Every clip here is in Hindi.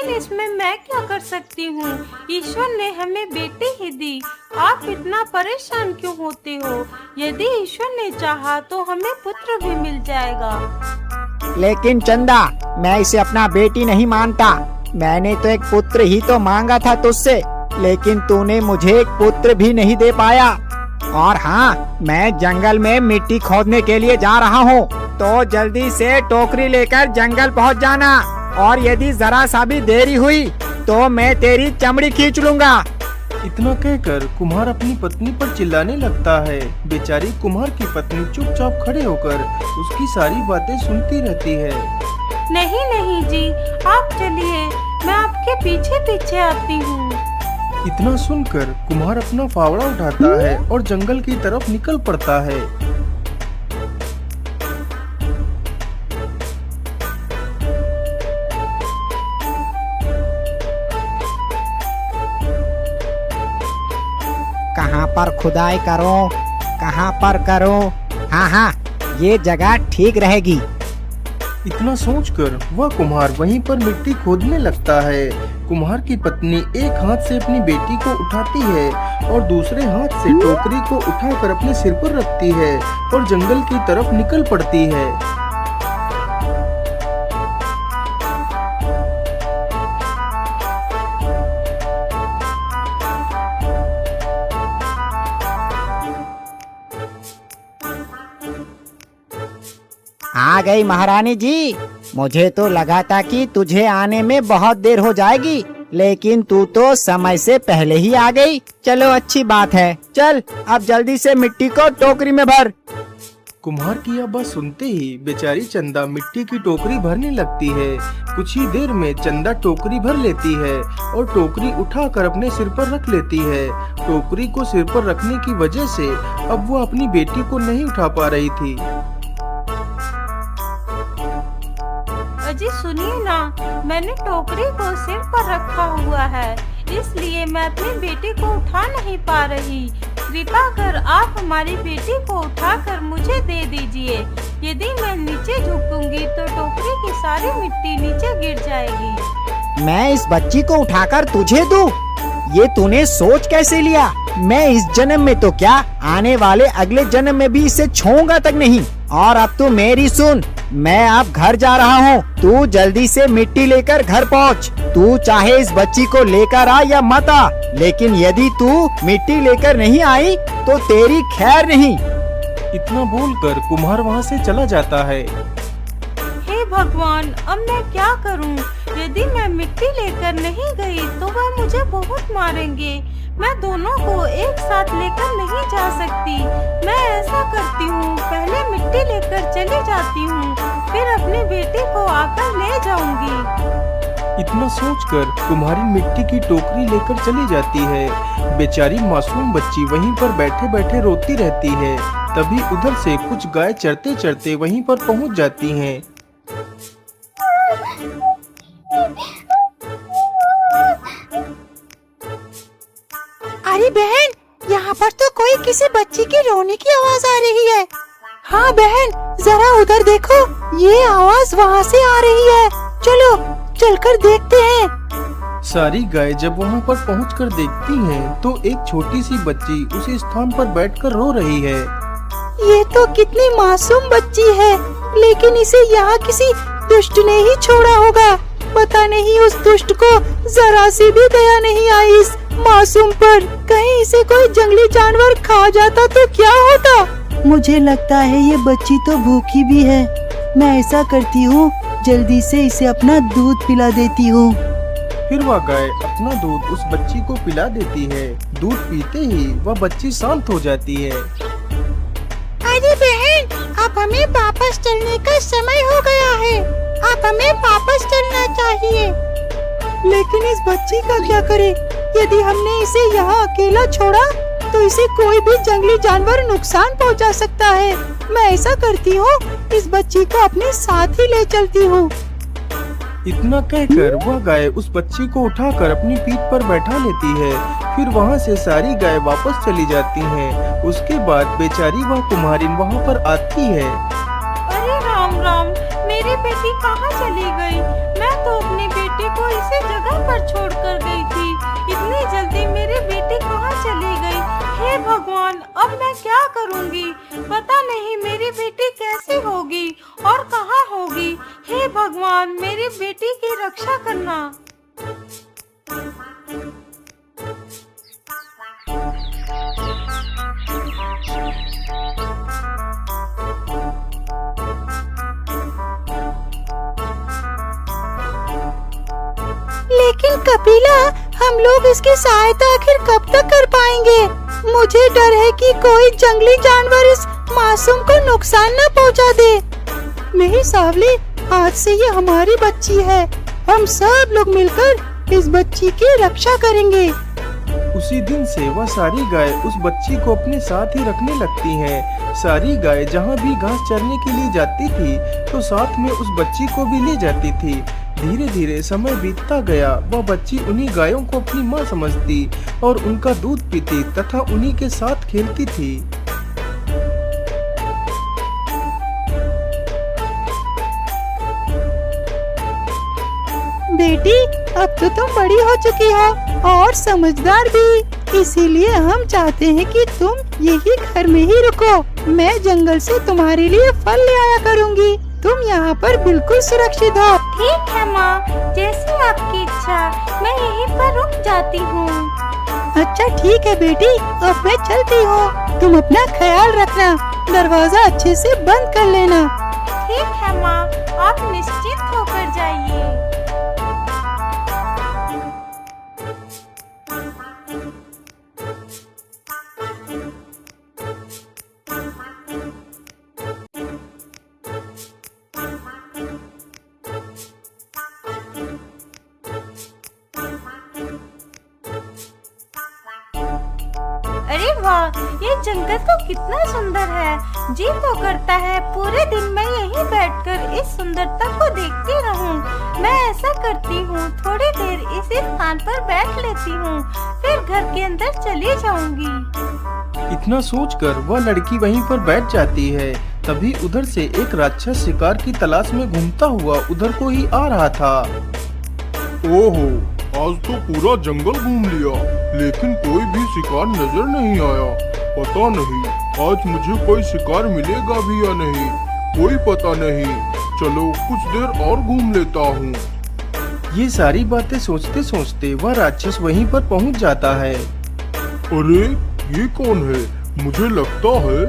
लेकिन इसमें मैं क्या कर सकती हूँ? ईश्वर ने हमें बेटी ही दी। आप इतना परेशान क्यों होते हो? यदि ईश्वर ने चाहा तो हमें पुत्र भी मिल जाएगा। लेकिन चंदा, मैं इसे अपना बेटी नहीं मानता। मैंने तो एक पुत्र ही तो मांगा था तुझसे, लेकिन तूने मुझे एक पुत्र भी नहीं दे पाया। और हाँ, मैं जंगल में मिट्टी खोदने के लिए जा रहा हूँ, तो जल्दी से टोकरी लेकर जंगल पहुँच जाना। और यदि जरा सा भी देरी हुई तो मैं तेरी चमड़ी खींच लूँगा। इतना कहकर कुम्हार अपनी पत्नी पर चिल्लाने लगता है। बेचारी कुम्हार की पत्नी चुपचाप खड़े होकर उसकी सारी बातें सुनती रहती है। नहीं नहीं जी, आप चलिए, मैं आपके पीछे पीछे आती हूँ। इतना सुनकर कुम्हार अपना फावड़ा उठाता है और जंगल की तरफ निकल पड़ता है। कहाँ पर खुदाई करो, कहाँ पर करो? हाँ हाँ, ये जगह ठीक रहेगी। इतना सोचकर वह कुम्हार वहीं पर मिट्टी खोदने लगता है। कुम्हार की पत्नी एक हाथ से अपनी बेटी को उठाती है और दूसरे हाथ से टोकरी को उठाकर अपने सिर पर रखती है और जंगल की तरफ निकल पड़ती है। आ गई महारानी जी। मुझे तो लगा था कि तुझे आने में बहुत देर हो जाएगी, लेकिन तू तो समय से पहले ही आ गई। चलो, अच्छी बात है। चल, अब जल्दी से मिट्टी को टोकरी में भर। कुम्हार की यह बात सुनते ही बेचारी चंदा मिट्टी की टोकरी भरने लगती है। कुछ ही देर में चंदा टोकरी भर लेती है और टोकरी उठाकर अपने सिर पर रख लेती है। टोकरी को सिर पर रखने की वजह से अब वो अपनी बेटी को नहीं उठा पा रही थी। अजी सुनिए ना, मैंने टोकरी को सिर पर रखा हुआ है, इसलिए मैं अपनी बेटी को उठा नहीं पा रही। कृपा कर आप हमारी बेटी को उठाकर मुझे दे दीजिए। यदि मैं नीचे झुकूंगी तो टोकरी की सारी मिट्टी नीचे गिर जाएगी। मैं इस बच्ची को उठाकर तुझे दूं? ये तूने सोच कैसे लिया? मैं इस जन्म में तो क्या, आने वाले अगले जन्म में भी इसे छूऊंगा तक नहीं। और अब तू मेरी सुन, मैं अब घर जा रहा हूँ। तू जल्दी से मिट्टी लेकर घर पहुँच। तू चाहे इस बच्ची को लेकर आ या मत आ, लेकिन यदि तू मिट्टी लेकर नहीं आई तो तेरी खैर नहीं। इतना बोलकर कुम्हार वहाँ से चला जाता है। हे भगवान, अब मैं क्या करूं? यदि मैं मिट्टी लेकर नहीं गई तो वह मुझे बहुत मारेंगे। मैं दोनों को एक साथ लेकर नहीं जा सकती। मैं ऐसा करती हूँ, पहले मिट्टी लेकर चली जाती हूँ, फिर अपनी बेटी को आकर ले जाऊंगी। इतना सोचकर कुम्हारी मिट्टी की टोकरी लेकर चली जाती है। बेचारी मासूम बच्ची वहीं पर बैठे बैठे रोती रहती है। तभी उधर से कुछ गाय चरते चरते वहीं पर पहुंच जाती हैं। अरे बहन, यहाँ पर तो कोई किसी बच्ची की रोने की आवाज आ रही है। हाँ बहन, जरा उधर देखो, ये आवाज वहाँ से आ रही है। चलो चलकर देखते हैं। सारी गाय जब वहाँ पर पहुंचकर देखती हैं, तो एक छोटी सी बच्ची उसी स्थान पर बैठकर रो रही है। ये तो कितनी मासूम बच्ची है, लेकिन इसे यहाँ किसी दुष्ट ने ही छोड़ा होगा। पता नहीं उस दुष्ट को जरा सी भी दया नहीं आई इस मासूम पर। कहीं इसे कोई जंगली जानवर खा जाता तो क्या होता? मुझे लगता है ये बच्ची तो भूखी भी है। मैं ऐसा करती हूँ, जल्दी से इसे अपना दूध पिला देती हूँ। फिर वह गाय अपना दूध उस बच्ची को पिला देती है। दूध पीते ही वह बच्ची शांत हो जाती है। अरे बहन, अब हमें वापस चलने का समय हो गया है। अब हमें वापस चलना चाहिए। लेकिन इस बच्ची का क्या करे? यदि हमने इसे यहाँ अकेला छोड़ा तो इसे कोई भी जंगली जानवर नुकसान पहुँचा सकता है। मैं ऐसा करती हूँ, इस बच्ची को अपने साथ ही ले चलती हूँ। इतना कहकर वह गाय उस बच्ची को उठाकर अपनी पीठ पर बैठा लेती है। फिर वहाँ से सारी गाय वापस चली जाती हैं। उसके बाद बेचारी वह कुम्हारिन वहाँ पर आती है। अरे राम राम, मेरी बेटी कहाँ चली गई? मैं तो अपनी बेटी को इसी जगह पर छोड़कर गई थी। इतनी जल्दी मेरी बेटी कहाँ चली गई? हे भगवान, अब मैं क्या करूँगी? पता नहीं मेरी बेटी कैसी होगी और कहाँ होगी। हे भगवान, मेरी बेटी की रक्षा करना। लेकिन कपिला, हम लोग इसकी सहायता आखिर कब तक कर पाएंगे? मुझे डर है कि कोई जंगली जानवर इस मासूम को नुकसान न पहुंचा दे। नहीं सावली, आज से ये हमारी बच्ची है। हम सब लोग मिलकर इस बच्ची की रक्षा करेंगे। उसी दिन से वह सारी गाय उस बच्ची को अपने साथ ही रखने लगती हैं। सारी गाय जहाँ भी घास चरने के लिए जाती थी तो साथ में उस बच्ची को भी ले जाती थी। धीरे धीरे समय बीतता गया। वह बच्ची उन्हीं गायों को अपनी माँ समझती और उनका दूध पीती तथा उन्हीं के साथ खेलती थी। बेटी, अब तो तुम बड़ी हो चुकी हो और समझदार भी। इसीलिए हम चाहते हैं कि तुम यही घर में ही रुको। मैं जंगल से तुम्हारे लिए फल ले आया करूँगी। तुम यहाँ पर बिल्कुल सुरक्षित हो। ठीक है माँ, जैसी आपकी इच्छा। मैं यहीं पर रुक जाती हूँ। अच्छा ठीक है बेटी, अब मैं चलती हूँ। तुम अपना ख्याल रखना। दरवाजा अच्छे से बंद कर लेना। ठीक है माँ, आप निश्चिंत होकर जाइए। अरे वाह, ये जंगल तो कितना सुंदर है। जी तो करता है पूरे दिन मैं यहीं बैठकर इस सुंदरता को देखती रहूं। मैं ऐसा करती हूँ, थोड़ी देर इसी स्थान पर बैठ लेती हूँ, फिर घर के अंदर चली जाऊंगी। इतना सोचकर वह लड़की वहीं पर बैठ जाती है। तभी उधर से एक राक्षस शिकार की तलाश में घूमता हुआ उधर को ही आ रहा था। ओहो, आज तो पूरा जंगल घूम लिया, लेकिन कोई भी शिकार नजर नहीं आया। पता नहीं आज मुझे कोई शिकार मिलेगा भी या नहीं, कोई पता नहीं। चलो कुछ देर और घूम लेता हूँ। ये सारी बातें सोचते सोचते वह राक्षस वहीं पर पहुंच जाता है। अरे ये कौन है? मुझे लगता है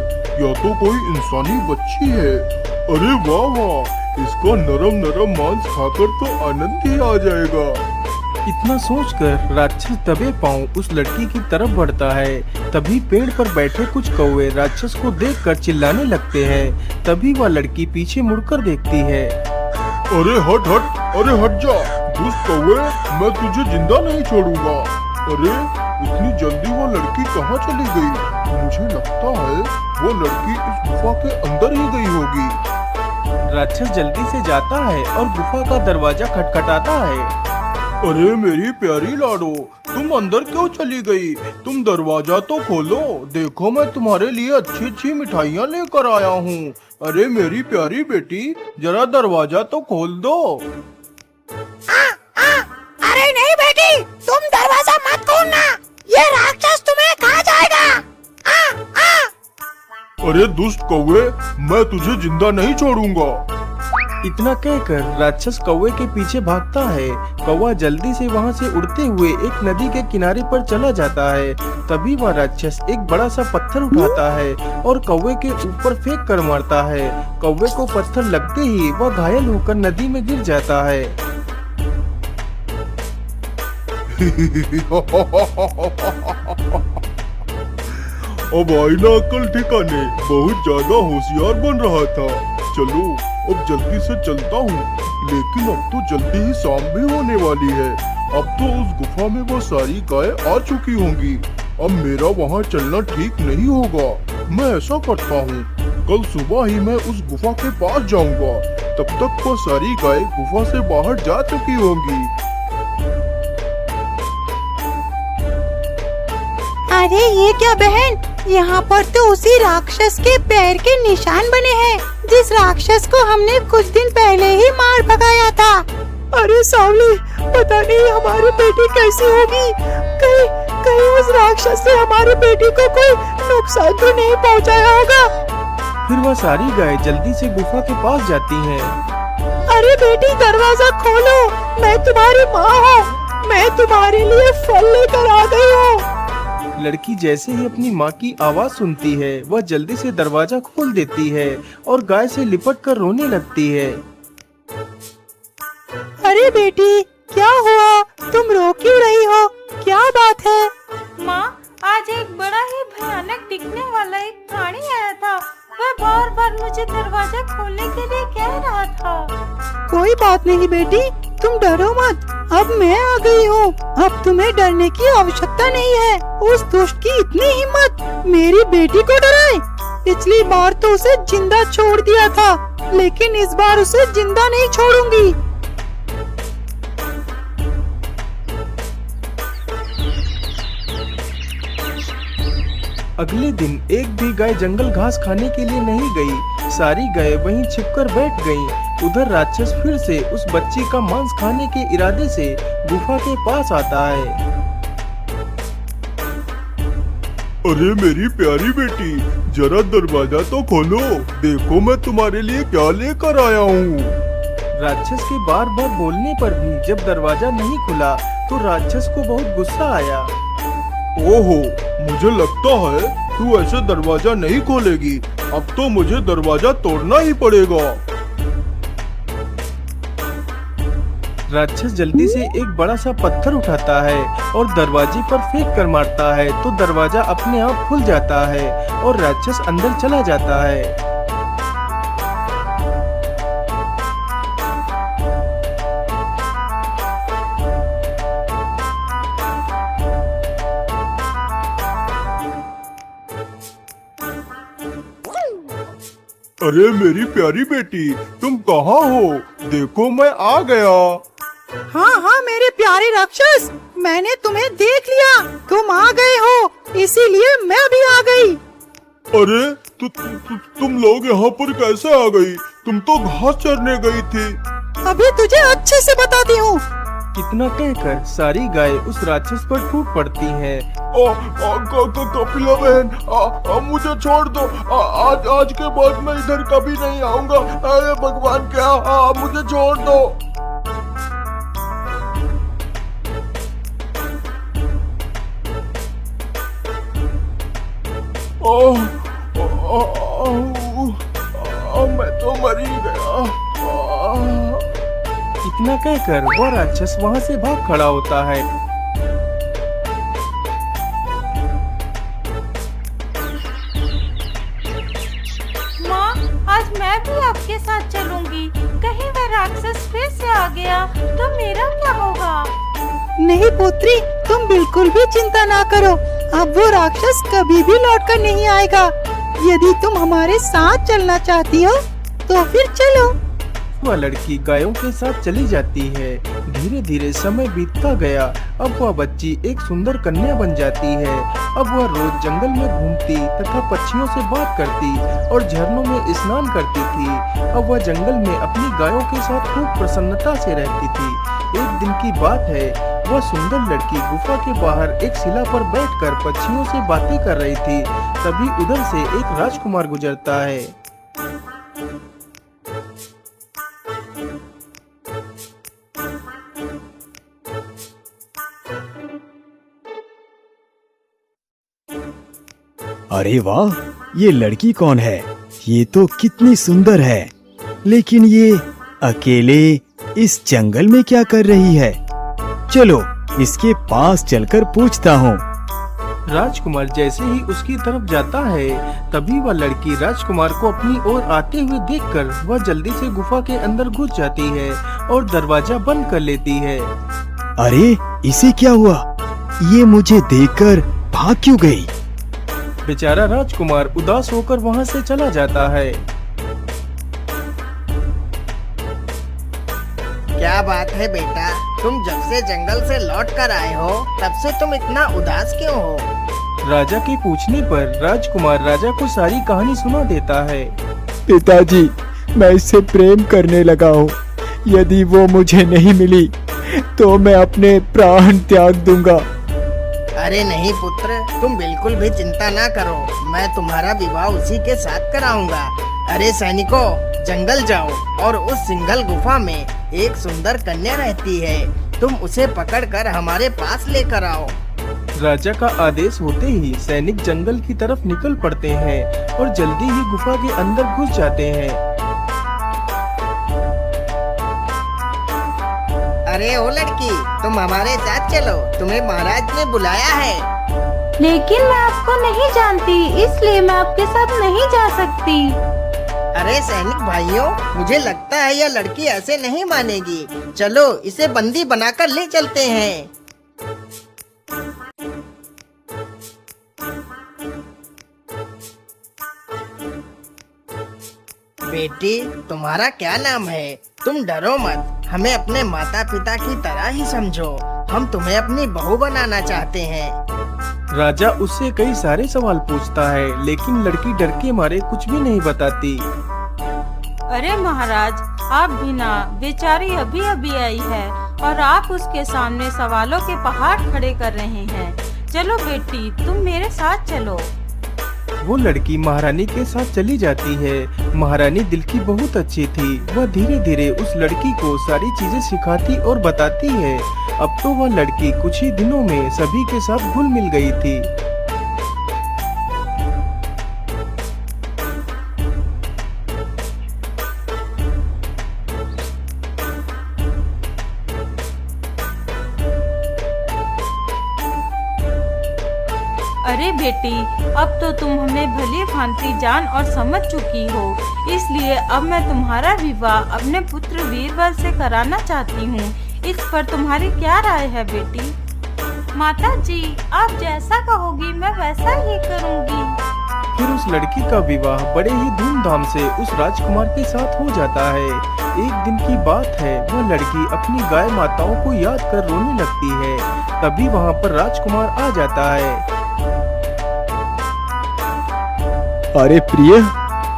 या तो कोई इंसानी बच्ची है। अरे वाह वाह, इसका नरम नरम मांस खाकर तो आनंद ही आ जाएगा। इतना सोचकर राक्षस दबे पांव उस लड़की की तरफ बढ़ता है। तभी पेड़ पर बैठे कुछ कौवे राक्षस को देखकर चिल्लाने लगते हैं। तभी वह लड़की पीछे मुड़कर देखती है। अरे हट हट, अरे हट जा दुष्ट कौवे, मैं तुझे जिंदा नहीं छोड़ूंगा। अरे इतनी जल्दी वो लड़की कहाँ चली गई? मुझे लगता है वो लड़की इस गुफा के अंदर ही गई होगी। राक्षस जल्दी से जाता है और गुफा का दरवाजा खटखटाता है। अरे मेरी प्यारी लाडो, तुम अंदर क्यों चली गई? तुम दरवाजा तो खोलो, देखो मैं तुम्हारे लिए अच्छी अच्छी मिठाइयाँ लेकर आया हूँ। अरे मेरी प्यारी बेटी, जरा दरवाजा तो खोल दो। अरे नहीं बेटी, तुम दरवाजा मत खोलना, ये राक्षस तुम्हें खा जाएगा। अरे दुष्ट कौवे, मैं तुझे जिंदा नहीं छोड़ूंगा। इतना कहकर राक्षस कौवे के पीछे भागता है। कौवा जल्दी से वहाँ से उड़ते हुए एक नदी के किनारे पर चला जाता है। तभी वह राक्षस एक बड़ा सा पत्थर उठाता है और कौवे के ऊपर फेंक कर मारता है। कौवे को पत्थर लगते ही वह घायल होकर नदी में गिर जाता है। अब आई ना अकल ठिकाने, बहुत ज्यादा होशियार बन रहा था। चलो अब जल्दी से चलता हूँ, लेकिन अब तो जल्दी ही शाम भी होने वाली है। अब तो उस गुफा में वो सारी गाय आ चुकी होंगी। अब मेरा वहाँ चलना ठीक नहीं होगा। मैं ऐसा करता हूँ, कल सुबह ही मैं उस गुफा के पास जाऊँगा। तब तक वो सारी गाय गुफा से बाहर जा चुकी होंगी। अरे ये क्या बहन, यहाँ पर तो उसी राक्षस के पैर के निशान बने हैं, जिस राक्षस को हमने कुछ दिन पहले ही मार भगाया था। अरे सावली, पता नहीं हमारी बेटी कैसी होगी। कहीं कहीं उस राक्षस ने हमारी बेटी को कोई नुकसान तो नहीं पहुंचाया होगा। फिर वह सारी गाय जल्दी से गुफा के पास जाती हैं। अरे बेटी दरवाजा खोलो, मैं तुम्हारी माँ हूँ, मैं तुम्हारे लिए फल लेकर आ गई हूँ। लड़की जैसे ही अपनी माँ की आवाज सुनती है वह जल्दी से दरवाजा खोल देती है और गाय से लिपट कर रोने लगती है। अरे बेटी क्या हुआ, तुम रो क्यों रही हो, क्या बात है? माँ, आज एक बड़ा ही भयानक दिखने वाला एक प्राणी आया था। वह बार बार मुझे दरवाजा खोलने के लिए कह रहा था। कोई बात नहीं बेटी, तुम डरो मत, अब मैं आ गई हूँ। अब तुम्हें डरने की आवश्यकता नहीं है। उस दुष्ट की इतनी हिम्मत, मेरी बेटी को डराए। पिछली बार तो उसे जिंदा छोड़ दिया था, लेकिन इस बार उसे जिंदा नहीं छोड़ूंगी। अगले दिन एक भी गाय जंगल घास खाने के लिए नहीं गई। सारी गाय वहीं छिपकर बैठ गईं। उधर राक्षस फिर से उस बच्ची का मांस खाने के इरादे से गुफा के पास आता है। अरे मेरी प्यारी बेटी, जरा दरवाजा तो खोलो, देखो मैं तुम्हारे लिए क्या लेकर आया हूँ। राक्षस के बार बार बोलने पर भी जब दरवाजा नहीं खुला तो राक्षस को बहुत गुस्सा आया। ओहो, मुझे लगता है तू ऐसे दरवाजा नहीं खोलेगी। अब तो मुझे दरवाजा तोड़ना ही पड़ेगा। राक्षस जल्दी से एक बड़ा सा पत्थर उठाता है और दरवाजे पर फेंक कर मारता है तो दरवाजा अपने आप खुल जाता है और राक्षस अंदर चला जाता है। अरे मेरी प्यारी बेटी, तुम कहाँ हो? देखो मैं आ गया। हाँ हाँ मेरे प्यारे राक्षस, मैंने तुम्हें देख लिया, तुम आ गए हो, इसीलिए मैं भी आ गई। अरे तुम लोग यहाँ पर कैसे आ गई? तुम तो घास चरने गई थी। अभी तुझे अच्छे से बताती हूँ। इतना कहकर सारी गाय उस राक्षस पर टूट पड़ती हैं। कपिला बहन, मुझे छोड़ दो। आज के बाद मैं इधर कभी नहीं आऊंगा। अरे भगवान, क्या मुझे छोड़ दो। मैं तो मर ही गया। इतना कहकर वह राक्षस वहाँ से भाग खड़ा होता है। माँ, आज मैं भी आपके साथ चलूंगी। कहीं वह राक्षस फिर से आ गया तो मेरा क्या होगा? नहीं पुत्री, तुम बिल्कुल भी चिंता ना करो, अब वो राक्षस कभी भी लौटकर नहीं आएगा। यदि तुम हमारे साथ चलना चाहती हो तो फिर चलो। वह लड़की गायों के साथ चली जाती है। धीरे धीरे समय बीतता गया। अब वह बच्ची एक सुंदर कन्या बन जाती है। अब वह रोज जंगल में घूमती तथा पक्षियों से बात करती और झरनों में स्नान करती थी। अब वह जंगल में अपनी गायों के साथ खूब प्रसन्नता से रहती थी। एक दिन की बात है, वह सुंदर लड़की गुफा के बाहर एक शिला पर बैठकर पक्षियों से बातें कर रही थी। तभी उधर से एक राजकुमार गुजरता है। अरे वाह, ये लड़की कौन है? ये तो कितनी सुंदर है, लेकिन ये अकेले इस जंगल में क्या कर रही है? चलो इसके पास चलकर पूछता हूँ। राजकुमार जैसे ही उसकी तरफ जाता है तभी वह लड़की राजकुमार को अपनी ओर आते हुए देखकर वह जल्दी से गुफा के अंदर घुस जाती है और दरवाजा बंद कर लेती है। अरे इसे क्या हुआ? ये मुझे देखकर भाग क्यों गई? बेचारा राजकुमार उदास होकर वहाँ से चला जाता है। क्या बात है बेटा, तुम जब से जंगल से लौट कर आए हो तब से तुम इतना उदास क्यों हो? राजा के पूछने पर राजकुमार राजा को सारी कहानी सुना देता है। पिताजी, मैं इससे प्रेम करने लगा हूँ। यदि वो मुझे नहीं मिली तो मैं अपने प्राण त्याग दूंगा। अरे नहीं पुत्र, तुम बिल्कुल भी चिंता ना करो, मैं तुम्हारा विवाह उसी के साथ कराऊंगा। अरे सैनिकों, जंगल जाओ और उस सिंघल गुफा में एक सुंदर कन्या रहती है, तुम उसे पकड़कर हमारे पास लेकर आओ। राजा का आदेश होते ही सैनिक जंगल की तरफ निकल पड़ते हैं और जल्दी ही गुफा के अंदर घुस जाते हैं। अरे ओ लड़की, तुम हमारे साथ चलो, तुम्हें महाराज ने बुलाया है। लेकिन मैं आपको नहीं जानती, इसलिए मैं आपके साथ नहीं जा सकती। अरे सैनिक भाइयों, मुझे लगता है यह लड़की ऐसे नहीं मानेगी, चलो इसे बंदी बनाकर ले चलते हैं। बेटी, तुम्हारा क्या नाम है? तुम डरो मत, हमें अपने माता पिता की तरह ही समझो, हम तुम्हें अपनी बहू बनाना चाहते हैं। राजा उससे कई सारे सवाल पूछता है, लेकिन लड़की डर के मारे कुछ भी नहीं बताती। अरे महाराज, आप भी ना, बेचारी अभी अभी आई है और आप उसके सामने सवालों के पहाड़ खड़े कर रहे हैं। चलो बेटी, तुम मेरे साथ चलो। वो लड़की महारानी के साथ चली जाती है। महारानी दिल की बहुत अच्छी थी, वह धीरे धीरे उस लड़की को सारी चीजें सिखाती और बताती है। अब तो वह लड़की कुछ ही दिनों में सभी के साथ घुल मिल गई थी। अरे बेटी, अब तो तुम हमें भली भांति जान और समझ चुकी हो, इसलिए अब मैं तुम्हारा विवाह अपने पुत्र वीरबल से कराना चाहती हूँ। इस पर तुम्हारी क्या राय है बेटी? माता जी, आप जैसा कहोगी मैं वैसा ही करूँगी। फिर उस लड़की का विवाह बड़े ही धूमधाम से उस राजकुमार के साथ हो जाता है। एक दिन की बात है, वह लड़की अपनी गाय माताओं को याद कर रोने लगती है। तभी वहाँ पर राजकुमार आ जाता है। अरे प्रिय,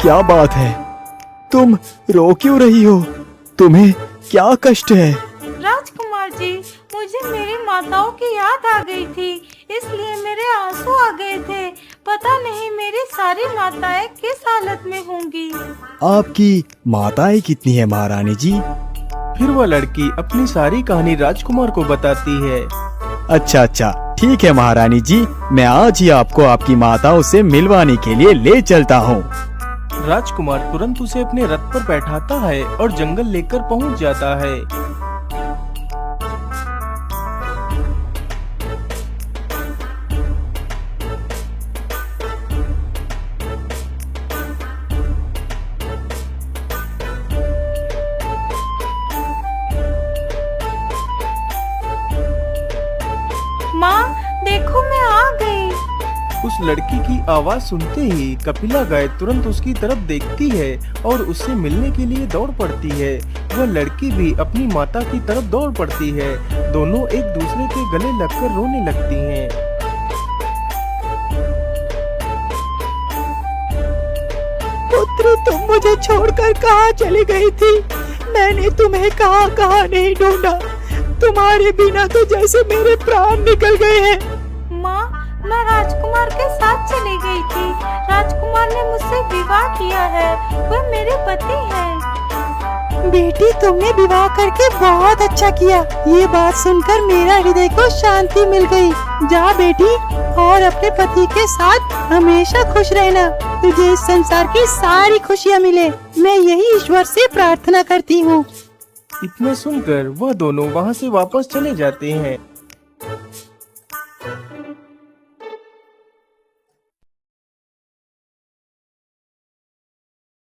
क्या बात है? तुम रो क्यों रही हो? तुम्हें क्या कष्ट है? राजकुमार जी, मुझे मेरी माताओं की याद आ गई थी, इसलिए मेरे आंसू आ गए थे। पता नहीं मेरी सारी माताएं किस हालत में होंगी। आपकी माताएं कितनी है महारानी जी? फिर वह लड़की अपनी सारी कहानी राजकुमार को बताती है। अच्छा, ठीक है महारानी जी, मैं आज ही आपको आपकी माताओं से मिलवाने के लिए ले चलता हूँ। राजकुमार तुरंत उसे अपने रथ पर बैठाता है और जंगल लेकर पहुँच जाता है। माँ, देखो मैं आ गई। उस लड़की की आवाज सुनते ही कपिला गाय तुरंत उसकी तरफ देखती है और उससे मिलने के लिए दौड़ पड़ती है। वह लड़की भी अपनी माता की तरफ दौड़ पड़ती है। दोनों एक दूसरे के गले लगकर रोने लगती हैं। पुत्री, तुम मुझे छोड़कर कहाँ चली गई थी? मैंने तुम्हें कहाँ कहाँ नहीं ढूंढा, तुम्हारे बिना तो जैसे मेरे प्राण निकल गए हैं। माँ, मैं राजकुमार के साथ चली गई थी। राजकुमार ने मुझसे विवाह किया है, वह मेरे पति हैं। बेटी, तुमने विवाह करके बहुत अच्छा किया। ये बात सुनकर मेरा हृदय को शांति मिल गई। जा बेटी, और अपने पति के साथ हमेशा खुश रहना। तुझे इस संसार की सारी खुशियाँ मिले, मैं यही ईश्वर से प्रार्थना करती हूँ। इतना सुनकर वह दोनों वहाँ से वापस चले जाते हैं।